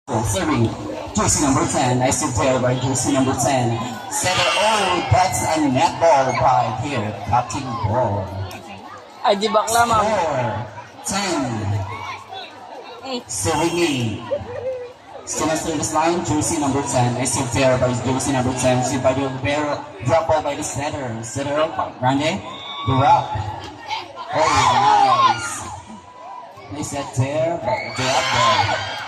Serving jersey number 10, nice to play by jersey number 10. Center, oh, that's a net ball right here, cutting ball. Ay, di bakla, ma'am. 4, 10. Serving still on service line, jersey number 10, nice to play by jersey number 10. See by the Rivera, drop ball by the center. Center, Grande, drop. Oh, nice. Nice set there, but drop ball.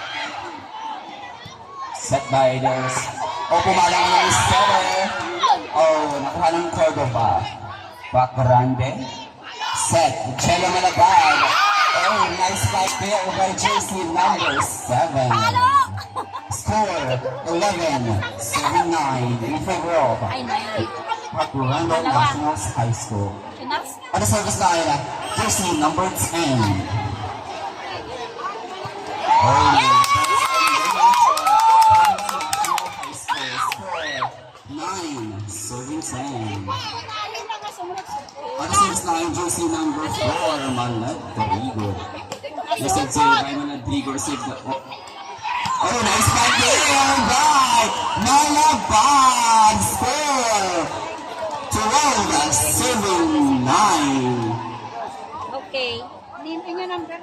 Set by this. Oh, pumalang ng setter. Oh, nakuha ng Cordova. Back Grande. Set. Chelo Malagad. Oh, nice fight there by jersey number 7. Score 11, 7-9 in favor of Back Grande National High School. On the service line, jersey number 10. Oh, 9, serving 10. On the service line, jersey number 4, Maladrigo. Yes, it's by Maladrigo. Oh, nice fight there by Malabad. Score 12, 7-9. Okay. Hindi nyo number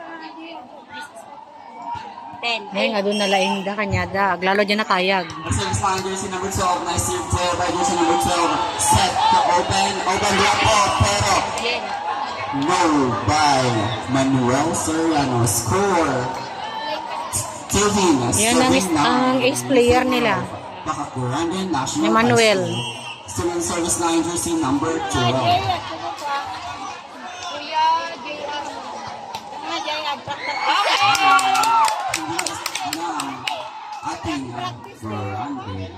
10. Ay, nga doon nalaing da kanyada. Aglalo dyan na tayag. On service line, jersey number 12, nice to play by jersey number 12. Set to open drop ball, pero no by Manuel Soriano. Score 13, Yan ang ex-player nila. Bacacurangan National Emmanuel. High School. Still on service line, jersey number 12. Ating Grande.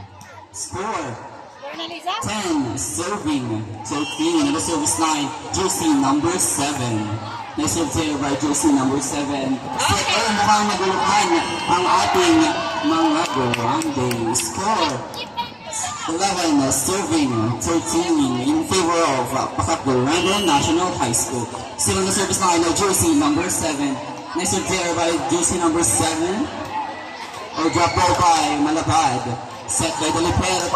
Score 10, serving 13 on the service line, jersey number 7. Nice play by jersey number 7. Oh, mukhang naguluhan ang ating mga Grande. Score 11, serving 13 in favor of Bacacurangan National High School. Still on the service line, jersey number 7. Nice play by jersey number 7. Or drop ball by Malabad. Set by Delipero.